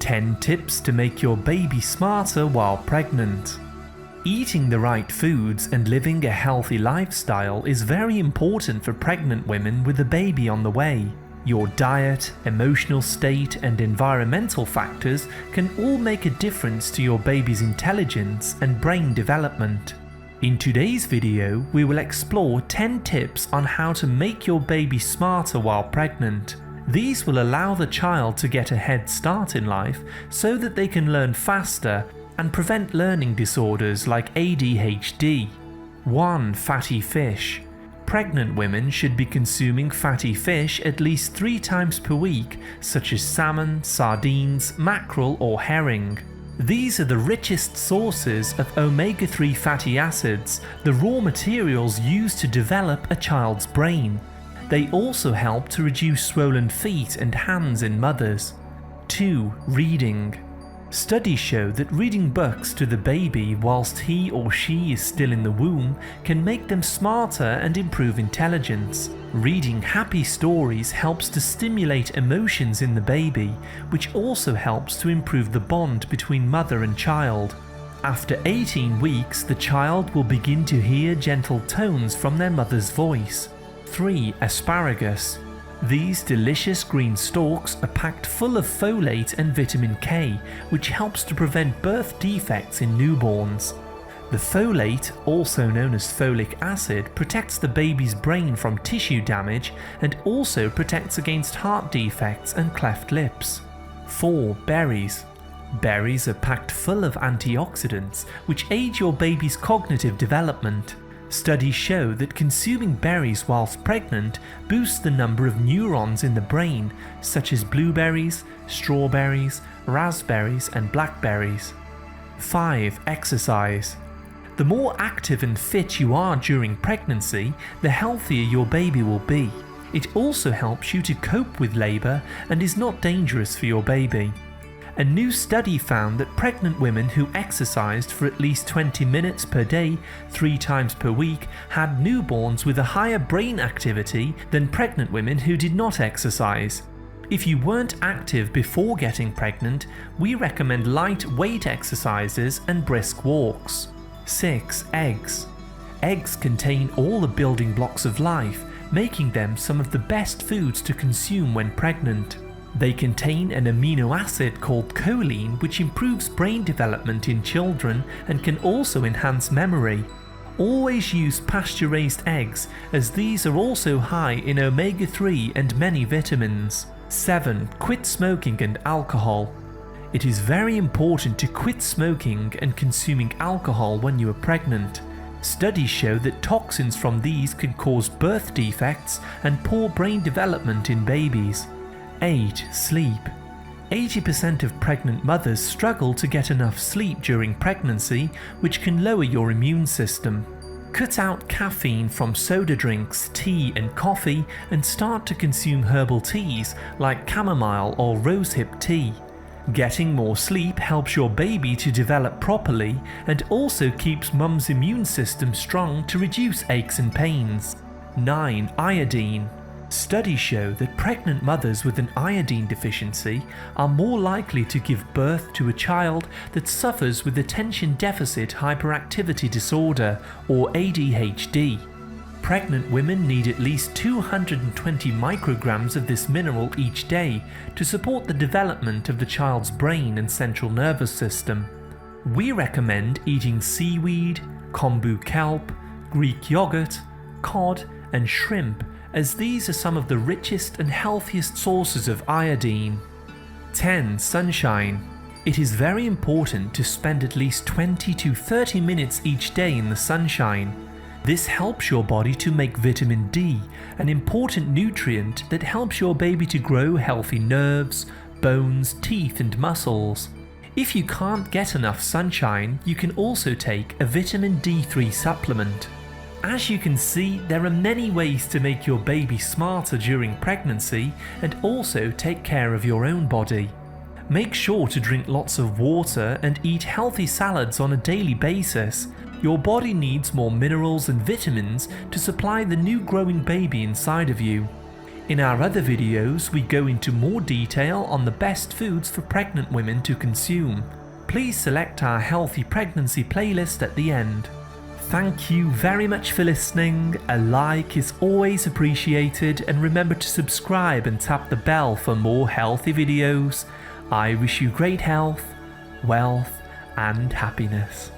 10 tips to make your baby smarter while pregnant. Eating the right foods and living a healthy lifestyle is very important for pregnant women with a baby on the way. Your diet, emotional state, and environmental factors can all make a difference to your baby's intelligence and brain development. In today's video, we will explore 10 tips on how to make your baby smarter while pregnant. These will allow the child to get a head start in life so that they can learn faster and prevent learning disorders like ADHD. 1. Fatty fish. Pregnant women should be consuming fatty fish at least 3 times per week, such as salmon, sardines, mackerel, or herring. These are the richest sources of omega-3 fatty acids, the raw materials used to develop a child's brain. They also help to reduce swollen feet and hands in mothers. 2. Reading. Studies show that reading books to the baby whilst he or she is still in the womb can make them smarter and improve intelligence. Reading happy stories helps to stimulate emotions in the baby, which also helps to improve the bond between mother and child. After 18 weeks, the child will begin to hear gentle tones from their mother's voice. 3. Asparagus. These delicious green stalks are packed full of folate and vitamin K, which helps to prevent birth defects in newborns. The folate, also known as folic acid, protects the baby's brain from tissue damage and also protects against heart defects and cleft lips. 4. Berries. Berries are packed full of antioxidants, which aid your baby's cognitive development. Studies show that consuming berries whilst pregnant boosts the number of neurons in the brain, such as blueberries, strawberries, raspberries, and blackberries. 5. Exercise. The more active and fit you are during pregnancy, the healthier your baby will be. It also helps you to cope with labour and is not dangerous for your baby. A new study found that pregnant women who exercised for at least 20 minutes per day, 3 times per week, had newborns with a higher brain activity than pregnant women who did not exercise. If you weren't active before getting pregnant, we recommend light weight exercises and brisk walks. 6. Eggs. Eggs contain all the building blocks of life, making them some of the best foods to consume when pregnant. They contain an amino acid called choline, which improves brain development in children and can also enhance memory. Always use pasture-raised eggs, as these are also high in omega-3 and many vitamins. 7. Quit smoking and alcohol. It is very important to quit smoking and consuming alcohol when you are pregnant. Studies show that toxins from these can cause birth defects and poor brain development in babies. 8. Sleep. 80% of pregnant mothers struggle to get enough sleep during pregnancy, which can lower your immune system. Cut out caffeine from soda drinks, tea, and coffee, and start to consume herbal teas like chamomile or rosehip tea. Getting more sleep helps your baby to develop properly and also keeps mum's immune system strong to reduce aches and pains. 9. Iodine. Studies show that pregnant mothers with an iodine deficiency are more likely to give birth to a child that suffers with attention deficit hyperactivity disorder, or ADHD. Pregnant women need at least 220 micrograms of this mineral each day to support the development of the child's brain and central nervous system. We recommend eating seaweed, kombu kelp, Greek yogurt, cod, and shrimp, as these are some of the richest and healthiest sources of iodine. 10. Sunshine. It is very important to spend at least 20 to 30 minutes each day in the sunshine. This helps your body to make vitamin D, an important nutrient that helps your baby to grow healthy nerves, bones, teeth, and muscles. If you can't get enough sunshine, you can also take a vitamin D3 supplement. As you can see, there are many ways to make your baby smarter during pregnancy and also take care of your own body. Make sure to drink lots of water and eat healthy salads on a daily basis. Your body needs more minerals and vitamins to supply the new growing baby inside of you. In our other videos, we go into more detail on the best foods for pregnant women to consume. Please select our healthy pregnancy playlist at the end. Thank you very much for listening. A like is always appreciated, and remember to subscribe and tap the bell for more healthy videos. I wish you great health, wealth and happiness.